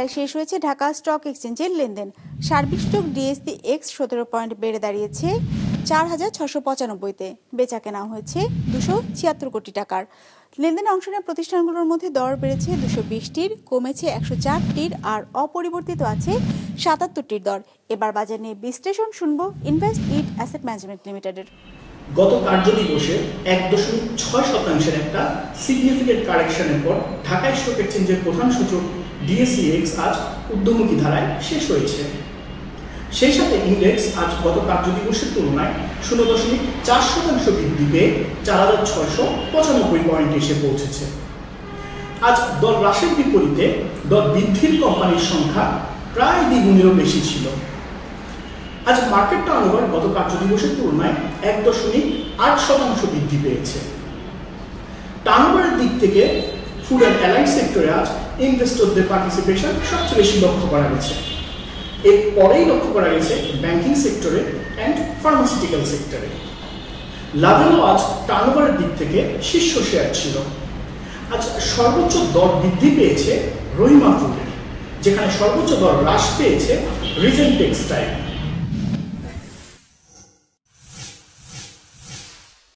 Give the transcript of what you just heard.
ঢাকায় শেষ হয়েছে ঢাকা স্টক এক্সচেঞ্জের লেনদেন। সার্বিক সূচক ডিএসসি এক্স 17 পয়েন্ট বেড়ে দাঁড়িয়েছে 4,695-তে। বেচা কেনা হয়েছে 276 কোটি টাকার। লেনদেনে অংশ নেওয়া প্রতিষ্ঠানগুলোর মধ্যে দর বেড়েছে 220টির, কমেছে 104টির, আর অপরিবর্তিত আছে 77টির দর। এবার বাজার নিয়ে বিশ্লেষণ শুনবো ইনভেস্ট ইট অ্যাসেট ম্যানেজমেন্ট লিমিটেডের। গত কার্যদিবসে 1.6% একটা সিগনিফিকেন্ট কারেকশনের পর ঢাকা স্টক এক্সচেঞ্জের প্রধান সূচক ডিএসসি এক্স আজ ঊর্ধ্বমুখী ধারায় শেষ হয়েছে। সেই সাথে ইন্ডেক্স আজ গত কার্যদিবসের তুলনায় 0.4% বৃদ্ধি পেয়ে 4,695 পয়েন্টে এসে পৌঁছেছে। আজ দর হ্রাসের বিপরীতে দর বৃদ্ধির কোম্পানির সংখ্যা প্রায় দ্বিগুণেরও বেশি ছিল। আজ মার্কেট টার্নওভার গত কার্যদিবসের তুলনায় 1.8% বৃদ্ধি পেয়েছে। টার্নওভারের দিক থেকে ফুড অ্যান্ড অ্যালাইড সেক্টরে আজ ইনভেস্টরদের পার্টিসিপেশন সবচেয়ে বেশি লক্ষ্য করা গেছে। এর পরেই লক্ষ্য করা গেছে ব্যাংকিং সেক্টরে অ্যান্ড ফার্মাসিউটিক্যাল সেক্টরে। লাভেলও আজ টার্নওভারের দিক থেকে শীর্ষ শেয়ার ছিল। আজ সর্বোচ্চ দর বৃদ্ধি পেয়েছে রহিমা ফুডের, যেখানে সর্বোচ্চ দর হ্রাস পেয়েছে রিজেন্ট টেক্সটাইল।